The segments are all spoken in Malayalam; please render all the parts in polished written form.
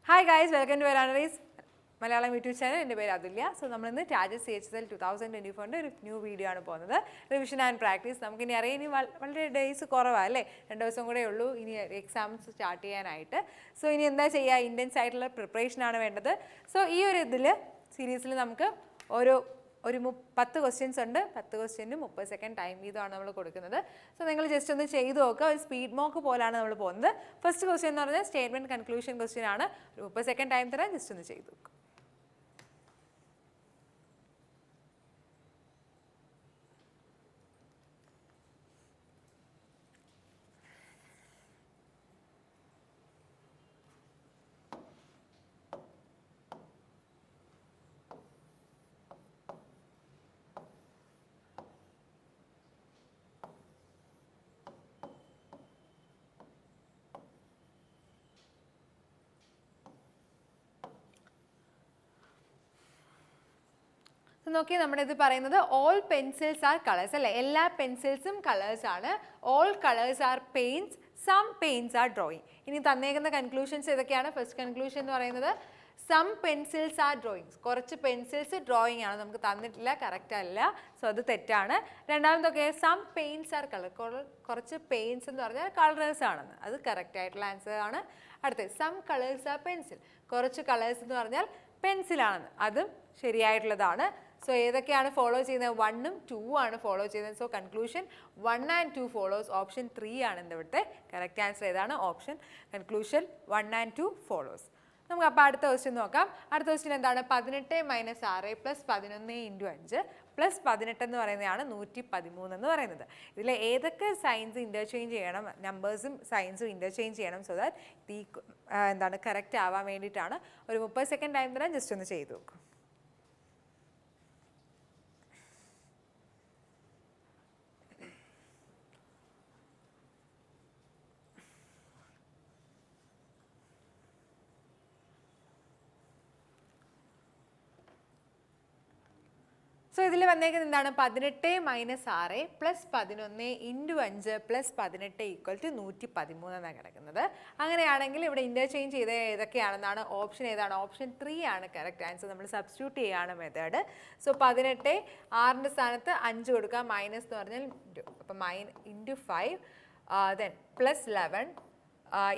Hi guys, welcome to Analyze Malayalam YouTube channel. എൻ്റെ പേര് അതുല്യ. സോ നമ്മളിന്ന് ടാജസ് CHSL 2024 ഒരു ന്യൂ വീഡിയോ ആണ് പോകുന്നത്. Revision and practice. നമുക്കിനി അറിയാം ഇനി വളരെ ഡേയ്സ് കുറവാണ് അല്ലേ, 2 ദിവസം കൂടെ ഉള്ളൂ ഇനി എക്സാംസ് സ്റ്റാർട്ട് ചെയ്യാനായിട്ട്. സോ ഇനി എന്താ ചെയ്യുക, ഇൻറ്റൻസ് ആയിട്ടുള്ള പ്രിപ്പറേഷനാണ് വേണ്ടത്. സോ ഈ ഒരു സീരീസിൽ നമുക്ക് ഒരു 10 ക്വസ്റ്റ്യൻസ് ഉണ്ട്. 10 ക്വസ്റ്റ്യനും 30 സെക്കൻഡ് ടൈം വീതമാണ് നമ്മൾ കൊടുക്കുന്നത്. സോ നിങ്ങൾ ജസ്റ്റ് ഒന്ന് ചെയ്ത് നോക്കുക. ഒരു സ്പീഡ് മോക്ക് പോലാണ് നമ്മൾ പോകുന്നത്. ഫസ്റ്റ് ക്വസ്റ്റ്യൻ എന്ന് പറഞ്ഞാൽ സ്റ്റേറ്റ്മെൻറ്റ് കൺക്ലൂഷൻ ക്വസ്റ്റ്യൻ ആണ്. 30 സെക്കൻഡ് ടൈം തരാൻ ജസ്റ്റ് ഒന്ന് ചെയ്ത് നോക്കുക. നോക്കി നമ്മുടെ ഇത് പറയുന്നത് ഓൾ പെൻസിൽസ് ആർ കളേഴ്സ് അല്ലേ, എല്ലാ പെൻസിൽസും കളേഴ്സ് ആണ്. All colours are paints, some paints are drawing. ഇനി തന്നേക്കുന്ന കൺക്ലൂഷൻസ് ഏതൊക്കെയാണ്? ഫസ്റ്റ് കൺക്ലൂഷൻ എന്ന് പറയുന്നത് സം പെൻസിൽസ് ആർ ഡ്രോയിങ്സ്, കുറച്ച് പെൻസിൽസ് ഡ്രോയിങ് ആണ്, നമുക്ക് തന്നിട്ടില്ല, കറക്റ്റ് അല്ല, സോ അത് തെറ്റാണ്. രണ്ടാമതൊക്കെ സം പെയിൻറ്റ്സ് ആർ കളർ, കുറച്ച് പെയിൻറ്റ്സ് എന്ന് പറഞ്ഞാൽ കളേഴ്സ് ആണെന്ന്, അത് കറക്റ്റ് ആയിട്ടുള്ള ആൻസർ ആണ്. അടുത്തത് സം കളേഴ്സ് ആർ പെൻസിൽ, കുറച്ച് കളേഴ്സ് എന്ന് പറഞ്ഞാൽ പെൻസിലാണെന്ന്, അതും ശരിയായിട്ടുള്ളതാണ്. സോ ഏതൊക്കെയാണ് ഫോളോ ചെയ്യുന്നത്? 1ഉം 2ഉം ആണ് ഫോളോ ചെയ്യുന്നത്. So conclusion 1 and 2 follows. Option 3 ആണ് ഇവിടുത്തെ കറക്റ്റ് ആൻസർ. ഏതാണ്? Option conclusion 1 and 2 follows. നമുക്ക് അപ്പോൾ അടുത്ത ക്വസ്റ്റ്യൻ നോക്കാം. അടുത്ത ക്വസ്റ്റ്യൻ എന്താണ്? 18 - 6 + 11 × 5 + 18 എന്ന് പറയുന്നതാണ് 113 എന്ന് പറയുന്നത്. ഇതിൽ ഏതൊക്കെ സൈൻസ് ഇൻ്റർചേഞ്ച് ചെയ്യണം, നമ്പേഴ്സും സൈൻസും ഇൻ്റർചേഞ്ച് ചെയ്യണം, സോ ദാറ്റ് ഈ എന്താണ് കറക്റ്റ് ആവാൻ വേണ്ടിയിട്ടാണ്. ഒരു 30 സെക്കൻഡ് ടൈം തരാൻ ജസ്റ്റ് ഒന്ന് ചെയ്ത് നോക്കും. സോ ഇതിൽ വന്നേക്കുന്നത് എന്താണ്? 18 - 6 + 11 × 5 + 18 = 113 എന്നാണ് കിടക്കുന്നത്. അങ്ങനെയാണെങ്കിൽ ഇവിടെ ഇൻ്റർചേഞ്ച് ചെയ്ത ഏതൊക്കെയാണെന്നാണ്? ഓപ്ഷൻ ഏതാണ്? ഓപ്ഷൻ 3 ആണ് കറക്റ്റ് ആൻസർ. നമ്മൾ സബ്സ്റ്റിറ്റ്യൂട്ട് ചെയ്യുകയാണ് മെത്തേഡ്. സോ 18 6ൻ്റെ സ്ഥാനത്ത് 5 കൊടുക്കുക, മൈനസ് എന്ന് പറഞ്ഞാൽ അപ്പം × 5 ദെൻ +11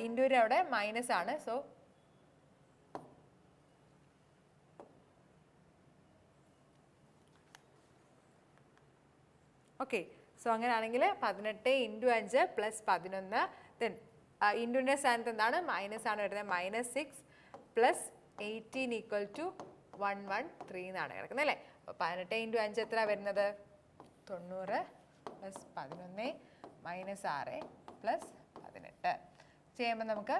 ഇൻറ്റൂര് അവിടെ മൈനസ് ആണ്. സോ ഓക്കെ, സോ അങ്ങനെയാണെങ്കിൽ 18 × 5 + 11 ദെൻ ഇൻറ്റുവിൻ്റെ സ്ഥാനത്ത് എന്താണ്? മൈനസ് ആണ് വരുന്നത്. -6 + 18 = 113 എന്നാണ് കിടക്കുന്നത് അല്ലേ. അപ്പോൾ 18 × 5 എത്ര വരുന്നത്? 90 + 11 - 6 + 18 ചെയ്യുമ്പോൾ നമുക്ക്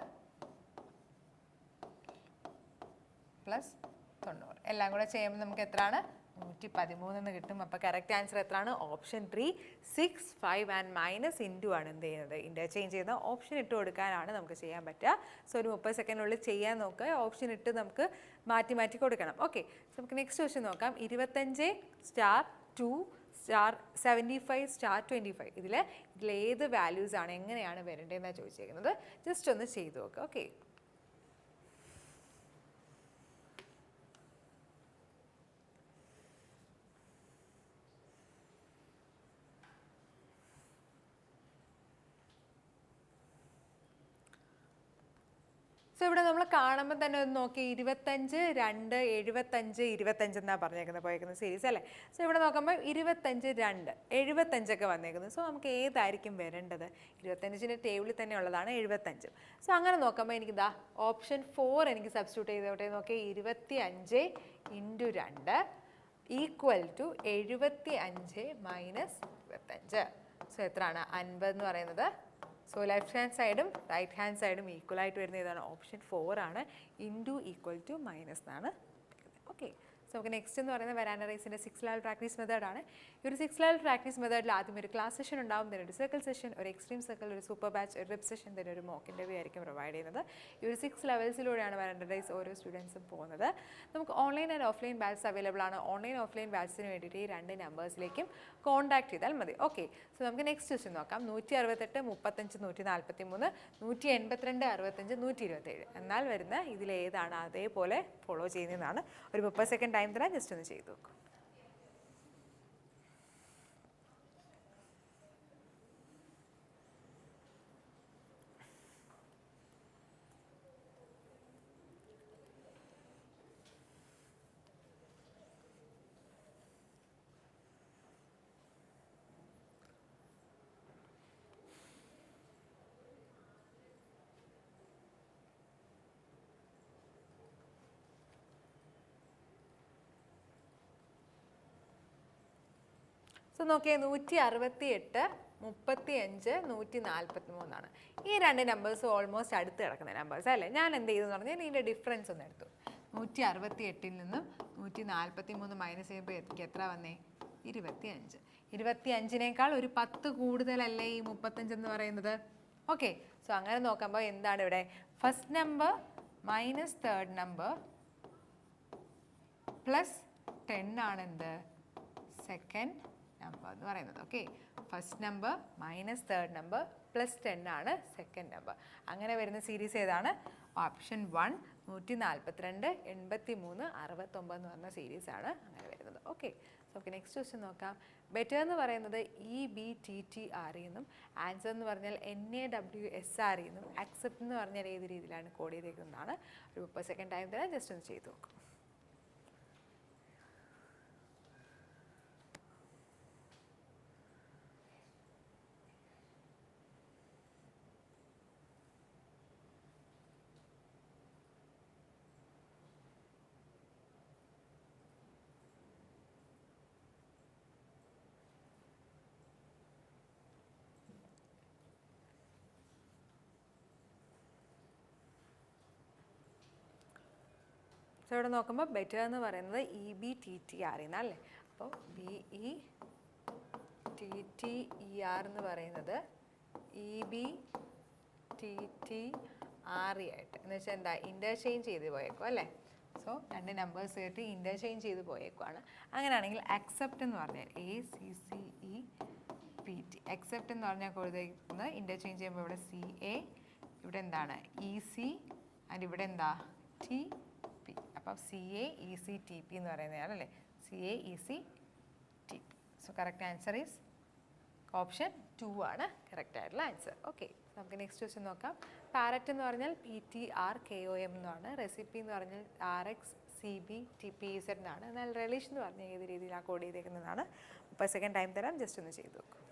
+90 എല്ലാം കൂടെ ചെയ്യുമ്പോൾ നമുക്ക് എത്രയാണ്? 113 എന്ന് കിട്ടും. അപ്പോൾ കറക്റ്റ് ആൻസർ എത്രയാണ്? ഓപ്ഷൻ 3 6 5 ആൻഡ് മൈനസ് ഇൻറ്റു ആണ് എന്ത് ചെയ്യുന്നത്? ഇൻ്റർചേഞ്ച് ചെയ്യുന്ന ഓപ്ഷൻ ഇട്ട് കൊടുക്കാനാണ് നമുക്ക് ചെയ്യാൻ പറ്റുക. സോ ഒരു 30 സെക്കൻഡിനുള്ളിൽ ചെയ്യാൻ നോക്കുക. ഓപ്ഷൻ ഇട്ട് നമുക്ക് മാറ്റി മാറ്റി കൊടുക്കണം. ഓക്കെ, നമുക്ക് നെക്സ്റ്റ് ക്വസ്റ്റ്യൻ നോക്കാം. 25 * 2 * 75 * 25 ഇതിലേത് വാല്യൂസ് ആണ്, എങ്ങനെയാണ് വരേണ്ടതെന്നാണ് ചോദിച്ചേക്കുന്നത്. ജസ്റ്റ് ഒന്ന് ചെയ്ത് നോക്കുക. ഓക്കെ, സോ ഇവിടെ നമ്മൾ കാണുമ്പോൾ തന്നെ ഒന്ന് നോക്കി 25 2 75 25 എന്നാണ് പറഞ്ഞേക്കുന്നത് പോയേക്കുന്നത് സീരീസ് അല്ലേ. സോ ഇവിടെ നോക്കുമ്പോൾ 25 2 75 വന്നേക്കുന്നത്. സോ നമുക്ക് ഏതായിരിക്കും വരേണ്ടത്? 25ൻ്റെ ടേബിളിൽ തന്നെ ഉള്ളതാണ് 75. സോ അങ്ങനെ നോക്കുമ്പോൾ എനിക്ക് ഓപ്ഷൻ 4 എനിക്ക് സബ്സ്റ്റിറ്റ്യൂട്ട് ചെയ്തോട്ടെ. നോക്കി 25 × 2 = 75 - 25. സോ എത്രയാണ്? 50 എന്ന് പറയുന്നത്. സോ ലെഫ്റ്റ് ഹാൻഡ് സൈഡും റൈറ്റ് ഹാൻഡ് സൈഡും ഈക്വൽ ആയിട്ട് വരുന്ന ഏതാണ്? ഓപ്ഷൻ 4 ആണ്. ഇൻറ്റു = മൈനസ് എന്നാണ്. ഓക്കെ, സോ നമുക്ക് നെക്സ്റ്റ് എന്ന് പറയുന്നത് വെരാൻഡ റേസിൻ്റെ 6 ലെവൽ പ്രാക്ടീസ് മെത്തേഡാണ്. ഈ ഒരു 6 ലെവൽ പ്രാക്ടീസ് മെത്തേഡിൽ ആദ്യം ഒരു ക്ലാസ് സെഷൻ ഉണ്ടാവും, then ഒരു സർക്കിൾ സെഷൻ, ഒരു എക്സ്ട്രീം സർക്കിൾ, ഒരു സൂപ്പർ ബാച്ച്, ഒരു റിപ്പ് സെഷൻ, then ഒരു മോക്ക് ഇൻ്റർവ്യൂ ആയിരിക്കും പ്രൊവൈഡ് ചെയ്യുന്നത്. ഈ ഒരു 6 ലെവൽസിലൂടെയാണ് വെരാൻഡ റേസ് ഓരോ സ്റ്റുഡൻസും പോകുന്നത്. നമുക്ക് online and offline batch available ആണ്. ഓൺലൈൻ ഓഫ്ലൈൻ ബാച്ചിന് വേണ്ടിയിട്ട് ഈ 2 നമ്പേഴ്സിലേക്കും കോൺടാക്ട് ചെയ്താൽ മതി. ഓക്കെ, സോ നമുക്ക് നെക്സ്റ്റ് ക്വസ്റ്റ്യൻ നോക്കാം. 168, 35, 143, 182, 65, 127 എന്നാൽ വരുന്ന ഇതിലേതാണ് അതേപോലെ ഫോളോ ചെയ്യുന്നതാണ്. ഒരു 30 സെക്കൻഡ് ടൈം തരാം, ജസ്റ്റ് ഒന്ന് ചെയ്ത് നോക്കും. സോ നോക്കിയേ, 168, 35, 143 ഈ 2 നമ്പേഴ്സ് ഓൾമോസ്റ്റ് അടുത്ത് കിടക്കുന്ന നമ്പേഴ്സ് അല്ലേ. ഞാൻ എന്ത് ചെയ്തെന്ന് പറഞ്ഞാൽ ഇതിൻ്റെ ഡിഫറൻസ് ഒന്ന് എടുത്തു. 168 നിന്നും 143 മൈനസ് ചെയ്യുമ്പോൾ എനിക്ക് എത്ര വന്നേ? 25. 25നേക്കാൾ ഒരു 10 കൂടുതലല്ലേ ഈ 35 എന്ന് പറയുന്നത്. ഓക്കെ, സോ അങ്ങനെ നോക്കുമ്പോൾ എന്താണ് ഇവിടെ? First number minus third number plus 10 ആണ് എന്ത്? സെക്കൻഡ് നമ്പർ എന്ന് പറയുന്നത്. Okay, first number minus third number plus 10 ആണ് സെക്കൻഡ് നമ്പർ. അങ്ങനെ വരുന്ന സീരീസ് ഏതാണ്? ഓപ്ഷൻ 1 142, 83, 69 എന്ന് പറഞ്ഞ സീരീസ് ആണ് അങ്ങനെ വരുന്നത്. ഓക്കെ, സോ നമുക്ക് നെക്സ്റ്റ് ക്വസ്റ്റ്യൻ നോക്കാം. ബെറ്റർ എന്ന് പറയുന്നത് EBTTR എന്നും ആൻസർ എന്ന് പറഞ്ഞാൽ NAWSR എന്നും അക്സെപ്റ്റ് എന്ന് പറഞ്ഞാൽ ഏത് രീതിയിലാണ് കോഡ് ചെയ്തേക്കുന്നതാണ്. ഒരു 30 സെക്കൻഡ് ടൈം തരാം, ജസ്റ്റ് ഒന്ന് ചെയ്ത് നോക്കും. സോ ഇവിടെ നോക്കുമ്പോൾ ബെറ്റർ എന്ന് പറയുന്നത് EBTTR എന്നല്ലേ. അപ്പോൾ BETTER എന്ന് പറയുന്നത് EBTTR ആയിട്ട് എന്ന് വെച്ചാൽ എന്താ? ഇൻ്റർചേഞ്ച് ചെയ്ത് പോയേക്കും അല്ലേ. സോ 2 നമ്പേഴ്സ് ആയിട്ട് ഇൻ്റർചേഞ്ച് ചെയ്ത് പോയേക്കുവാണ്. അങ്ങനെയാണെങ്കിൽ അക്സെപ്റ്റ് എന്ന് പറഞ്ഞാൽ ACCEPT അക്സെപ്റ്റ് എന്ന് പറഞ്ഞാൽ കൊടുത്തേക്കുന്നത് ഇൻ്റർചേഞ്ച് ചെയ്യുമ്പോൾ ഇവിടെ CA, ഇവിടെ എന്താണ്? EC ആൻഡ് ഇവിടെ എന്താ? TP. അപ്പം CAECTP എന്ന് പറയുന്നതാണല്ലേ. CAECTP. So correct answer is option 2 ആണ് കറക്റ്റ് ആയിട്ടുള്ള ആൻസർ. ഓക്കെ, നമുക്ക് നെക്സ്റ്റ് ക്വസ്റ്റ്യൻ നോക്കാം. പാരറ്റ് എന്ന് പറഞ്ഞാൽ PTRKOM എന്നാണ്. റെസിപ്പി എന്ന് പറഞ്ഞാൽ RXCBTPZ എന്നാണ്. എന്നാൽ റിലേഷൻ എന്ന് പറഞ്ഞാൽ ഏത് രീതിയിലാണ് കോഡ് ചെയ്തേക്കുന്നതാണ്. 30 സെക്കൻഡ് ടൈം തരാം, ജസ്റ്റ് ഒന്ന് ചെയ്ത് നോക്കും.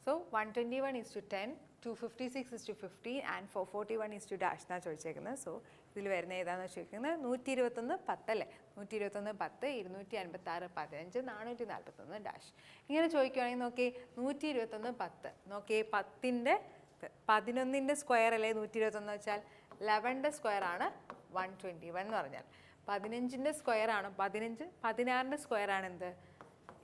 So 121:10, 256:15 and 441 dash എന്നാണ് ചോദിച്ചേക്കുന്നത്. സോ ഇതിൽ വരുന്ന ഏതാണെന്ന് ചോദിക്കുന്നത് 121 10 അല്ലേ. 121 10, 256 15, 441 ഡാഷ്. ഇങ്ങനെ ചോദിക്കുകയാണെങ്കിൽ നോക്കി 121 10 നോക്കി 11ൻ്റെ സ്ക്വയർ അല്ലേ 121 വെച്ചാൽ 11ൻ്റെ സ്ക്വയർ ആണ് 121 എന്ന് പറഞ്ഞാൽ. 15ൻ്റെ സ്ക്വയർ ആണ് 15, 16ൻ്റെ സ്ക്വയർ ആണ് എന്ത്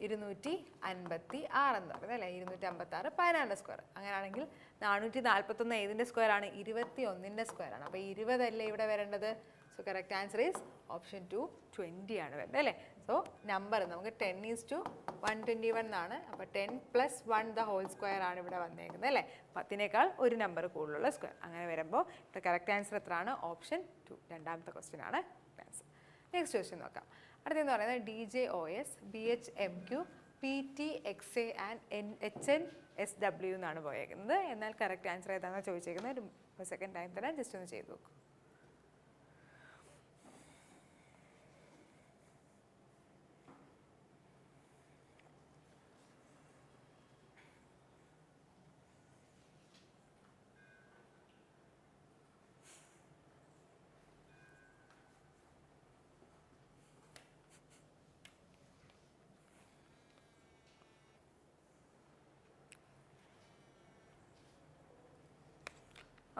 256 എന്ന് പറയുന്നത് അല്ലേ. 256 14 സ്ക്വയർ. അങ്ങനെയാണെങ്കിൽ 441 ഏതിൻ്റെ സ്ക്വയർ ആണ്? 21ൻ്റെ സ്ക്വയർ ആണ്. അപ്പോൾ 20 അല്ലേ ഇവിടെ വരേണ്ടത്. So correct answer is option 2 20 ആണ് വരുന്നത് അല്ലേ. സോ നമ്പർ നമുക്ക് 10:121 എന്നാണ്. അപ്പോൾ 10 + 1 ദ ഹോൾ സ്ക്വയർ ആണ് ഇവിടെ വന്നേക്കുന്നത് അല്ലേ. 10നേക്കാൾ ഒരു നമ്പർ കൂടുതലുള്ള സ്ക്വയർ. അങ്ങനെ വരുമ്പോൾ ഇവിടെ കറക്റ്റ് ആൻസർ എത്രയാണ്? ഓപ്ഷൻ 2. രണ്ടാമത്തെ ക്വസ്റ്റ്യൻ ആണ് ആൻസർ. നെക്സ്റ്റ് ക്വസ്റ്റ്യൻ നോക്കാം. അടുത്തെന്ന് പറയുന്നത് DJOS, BHMQ, PTXA and HNSW എന്നാണ് പോയേക്കുന്നത്. എന്നാൽ കറക്റ്റ് ആൻസർ ഏതാണെന്ന് ചോദിച്ചേക്കുന്നത്. ഒരു സെക്കൻഡ് ടൈം തരാം, ജസ്റ്റ് ഒന്ന് ചെയ്ത് നോക്കും.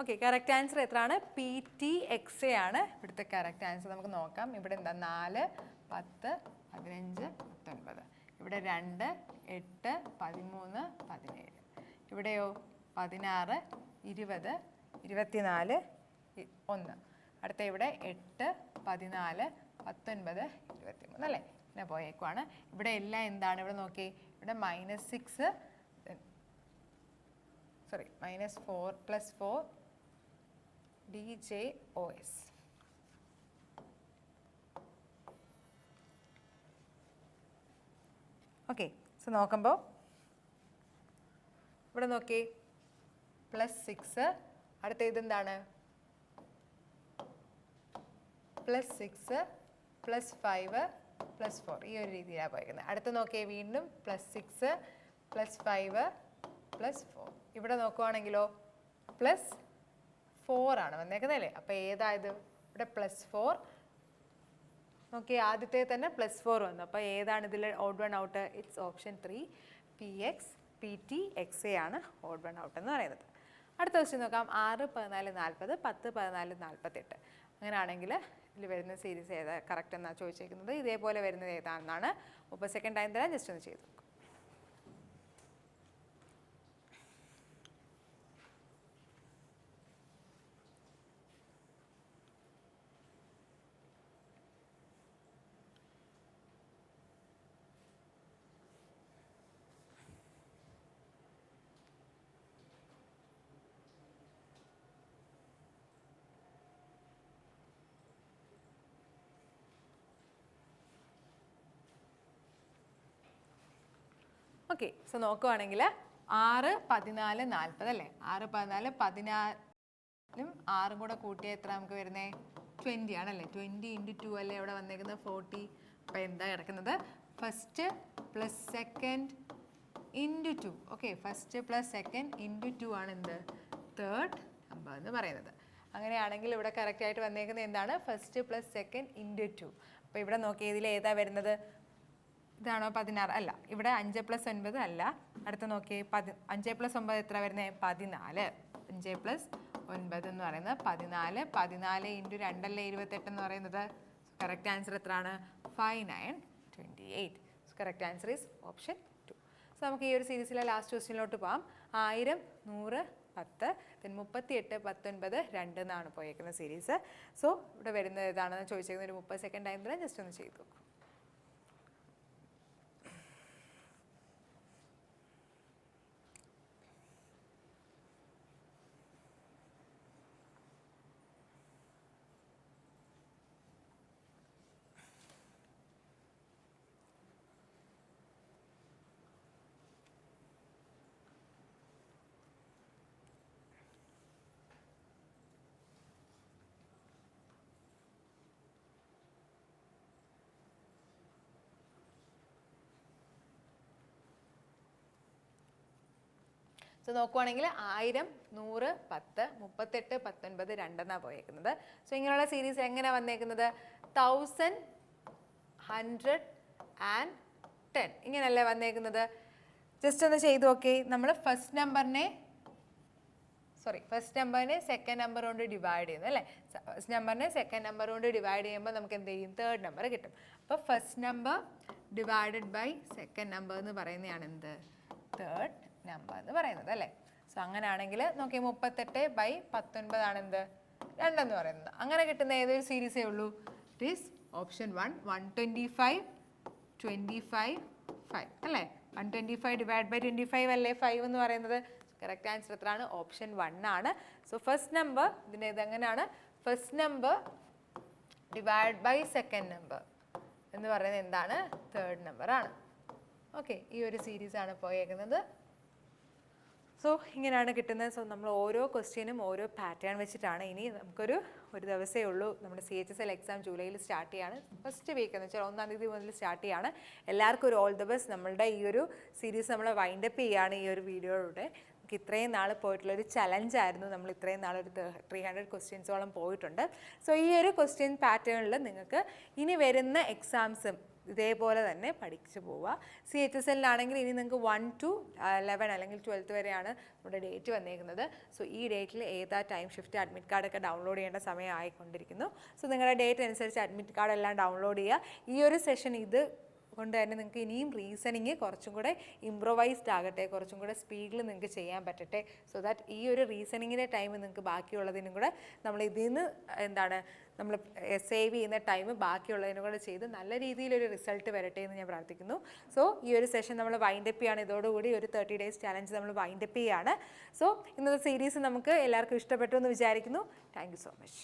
ഓക്കെ, കറക്റ്റ് ആൻസർ എത്രയാണ്? PTXA ആണ് ഇവിടുത്തെ കറക്റ്റ് ആൻസർ. നമുക്ക് നോക്കാം. ഇവിടെ എന്താ? 4, 10, 15, 19. ഇവിടെ 2, 8, 13, 17. ഇവിടെയോ 16, 20, 24, 1. അടുത്ത ഇവിടെ 8, 14, 19, 23 അല്ലേ. പിന്നെ പോയേക്കുവാണ്. ഇവിടെ എല്ലാം എന്താണ്? ഇവിടെ നോക്കി, ഇവിടെ -6 -4 + 4 DJOS. ഓക്കെ, സോ നോക്കുമ്പോൾ ഇവിടെ നോക്കി +6. അടുത്ത ഇതെന്താണ്? +6 +5 +4. ഈ ഒരു രീതിയിലാണ് പോയിരിക്കുന്നത്. അടുത്ത നോക്കിയേ വീണ്ടും +6 +5 +4. ഇവിടെ നോക്കുവാണെങ്കിലോ +4 ആണ് വന്നേക്കുന്നത് അല്ലേ. അപ്പോൾ ഏതായത്? ഇവിടെ +4. നോക്കി, ആദ്യത്തെ തന്നെ +4 വന്നു. അപ്പോൾ ഏതാണ് ഇതിൽ odd one out? It's option 3 PTXA ആണ് ഓഡ് വൺ ഔട്ട് എന്ന് പറയുന്നത്. അടുത്ത ക്വസ്റ്റ്യൻ നോക്കാം. 6, 14, 40, 10, 14, 48. അങ്ങനെയാണെങ്കിൽ ഇതിൽ വരുന്ന സീരീസ് ഏതാ കറക്റ്റ് എന്നാണ് ചോദിച്ചേക്കുന്നത്. ഇതേപോലെ വരുന്നത് ഏതാണെന്നാണ്. 30 സെക്കൻഡ് ടൈം തരാം, ജസ്റ്റ് ഒന്ന് ചെയ്തു. ഓക്കെ, സോ നോക്കുവാണെങ്കിൽ 6, 14, 40 അല്ലേ. 6, 14, 14 6 കൂടെ കൂട്ടിയാൽ എത്ര നമുക്ക് വരുന്നത്? 20 ആണല്ലേ. 20 × 2 അല്ലേ ഇവിടെ വന്നേക്കുന്നത് 40. അപ്പോൾ എന്താ കിടക്കുന്നത്? First + second × 2. Okay, first + second × 2 ആണ് എന്ത്? തേർഡ് നമ്പർ എന്ന് പറയുന്നത്. അങ്ങനെയാണെങ്കിൽ ഇവിടെ കറക്റ്റ് ആയിട്ട് വന്നേക്കുന്നത് എന്താണ്? First + second × 2. അപ്പോൾ ഇവിടെ നോക്കിയാൽ ഇതിൽ ഏതാ വരുന്നത്? ഇതാണോ 16? അല്ല. ഇവിടെ 5 + 9 അല്ല. അടുത്ത നോക്കിയേ 5 + 9 എത്ര വരുന്നത്? 14. 5 + 9 എന്ന് പറയുന്നത് 14. 14 × 2 അല്ലേ 28 എന്ന് പറയുന്നത്. കറക്റ്റ് ആൻസർ എത്രയാണ്? 5, 9, 28. Correct answer is option 2. So നമുക്ക് ഈ ഒരു സീരീസിലെ ലാസ്റ്റ് ക്വസ്റ്റ്യനിലോട്ട് പോകാം. 1000, 100, 10, 38, 19, 2 എന്നാണ് പോയേക്കുന്ന സീരീസ്. സോ ഇവിടെ വരുന്നത് ഏതാണെന്ന് ചോദിച്ചേക്കുന്നത്. ഒരു 30 സെക്കൻഡ് ടൈം തന്നെ ജസ്റ്റ് ഒന്ന് ചെയ്തു നോക്കും. സോ നോക്കുവാണെങ്കിൽ 1000, 100, 10, 38, 19, 2 എന്നാണ് പോയേക്കുന്നത്. സോ ഇങ്ങനെയുള്ള സീരീസ് എങ്ങനെയാണ് വന്നേക്കുന്നത്? 1000, 100 ആൻഡ് 10 ഇങ്ങനെയല്ലേ വന്നേക്കുന്നത്. ജസ്റ്റ് ഒന്ന് ചെയ്ത് നോക്കി. നമ്മൾ ഫസ്റ്റ് നമ്പറിനെ ഫസ്റ്റ് നമ്പറിനെ സെക്കൻഡ് നമ്പർ കൊണ്ട് ഡിവൈഡ് ചെയ്യുന്നു അല്ലേ. ഫസ്റ്റ് നമ്പറിനെ സെക്കൻഡ് നമ്പർ കൊണ്ട് ഡിവൈഡ് ചെയ്യുമ്പോൾ നമുക്ക് എന്ത് ചെയ്യും, തേർഡ് നമ്പർ കിട്ടും. അപ്പോൾ first number divided by second number എന്ന് പറയുന്നതാണ് എന്ത്, തേർഡ് നമ്പർ എന്ന് പറയുന്നത് അല്ലേ. സോ അങ്ങനെയാണെങ്കിൽ നോക്കി 38/19 ആണ് എന്ത്, 2 എന്ന് പറയുന്നത്. അങ്ങനെ കിട്ടുന്ന ഏതൊരു സീരീസേ ഉള്ളൂ, ഇറ്റ് ഈസ് ഓപ്ഷൻ 1, 125, 25, 5 അല്ലേ. 125 ഡിവൈഡ് ബൈ 25 അല്ലേ 5 എന്ന് പറയുന്നത്. കറക്റ്റ് ആൻസർ എത്രയാണ്, ഓപ്ഷൻ 1 ആണ്. സോ ഫസ്റ്റ് നമ്പർ ഇതിൻ്റെ ഇതെങ്ങനെയാണ്, first number divide by second number എന്ന് പറയുന്നത് എന്താണ്, തേർഡ് നമ്പർ ആണ്. ഓക്കെ, ഈ ഒരു സീരീസാണ് പോയേക്കുന്നത്. സോ ഇങ്ങനെയാണ് കിട്ടുന്നത്. സോ നമ്മൾ ഓരോ ക്വസ്റ്റ്യനും ഓരോ പാറ്റേൺ വെച്ചിട്ടാണ്. ഇനി നമുക്കൊരു ദിവസമേ ഉള്ളൂ. നമ്മുടെ CHSL എക്സാം ജൂലൈയിൽ സ്റ്റാർട്ട് ചെയ്യാണ്. ഫസ്റ്റ് വീക്ക് എന്ന് വെച്ചാൽ 1-ാം തീയതി മുതൽ സ്റ്റാർട്ട് ചെയ്യാണ്. എല്ലാവർക്കും ഒരു ഓൾ ദ ബെസ്റ്റ്. നമ്മളുടെ ഈ ഒരു സീരീസ് നമ്മൾ വൈൻഡപ്പ് ചെയ്യുകയാണ് ഈ ഒരു വീഡിയോയിലൂടെ. നമുക്ക് ഇത്രയും നാൾ പോയിട്ടുള്ളൊരു ചലഞ്ചായിരുന്നു. നമ്മൾ ഇത്രയും നാളൊരു 300 ക്വസ്റ്റ്യൻസോളം പോയിട്ടുണ്ട്. സോ ഈ ഒരു ക്വസ്റ്റ്യൻ പാറ്റേണിൽ നിങ്ങൾക്ക് ഇനി വരുന്ന എക്സാംസും ഇതേപോലെ തന്നെ പഠിച്ചു പോവുക. CHSL-ലാണെങ്കിൽ ഇനി നിങ്ങൾക്ക് 1 to 11 അല്ലെങ്കിൽ 12th വരെയാണ് നമ്മുടെ ഡേറ്റ് വന്നേക്കുന്നത്. സോ ഈ ഡേറ്റിൽ ഏതാ ടൈം ഷിഫ്റ്റ് അഡ്മിറ്റ് കാർഡൊക്കെ ഡൗൺലോഡ് ചെയ്യേണ്ട സമയം ആയിക്കൊണ്ടിരിക്കുന്നു. സോ നിങ്ങളുടെ ഡേറ്റ് അനുസരിച്ച് അഡ്മിറ്റ് കാർഡ് എല്ലാം ഡൗൺലോഡ് ചെയ്യുക. ഈ ഒരു സെഷൻ ഇത് കൊണ്ട് തന്നെ നിങ്ങൾക്ക് ഇനിയും റീസണിങ് കുറച്ചും കൂടെ ഇംപ്രൊവൈസ്ഡ് ആകട്ടെ, കുറച്ചും കൂടെ സ്പീഡിൽ നിങ്ങൾക്ക് ചെയ്യാൻ പറ്റട്ടെ. സോ ദാറ്റ് ഈ ഒരു റീസണിങ്ങിൻ്റെ ടൈം നിങ്ങൾക്ക് ബാക്കിയുള്ളതിനും കൂടെ നമ്മൾ ഇതിൽ നിന്ന് നമ്മൾ സേവ് ചെയ്യുന്ന ടൈം ബാക്കിയുള്ളതിനും കൂടെ ചെയ്ത് നല്ല രീതിയിലൊരു റിസൾട്ട് വരട്ടെ എന്ന് ഞാൻ പ്രാർത്ഥിക്കുന്നു. സോ ഈ ഒരു സെഷൻ നമ്മൾ വൈൻഡപ്പ് ചെയ്യുകയാണ്. ഇതോടുകൂടി ഒരു 30 days ചാലഞ്ച് നമ്മൾ വൈൻഡപ്പ് ചെയ്യുകയാണ്. സോ ഇന്നത്തെ സീരീസ് നമുക്ക് എല്ലാവർക്കും ഇഷ്ടപ്പെട്ടു എന്ന് വിചാരിക്കുന്നു. Thank you so much.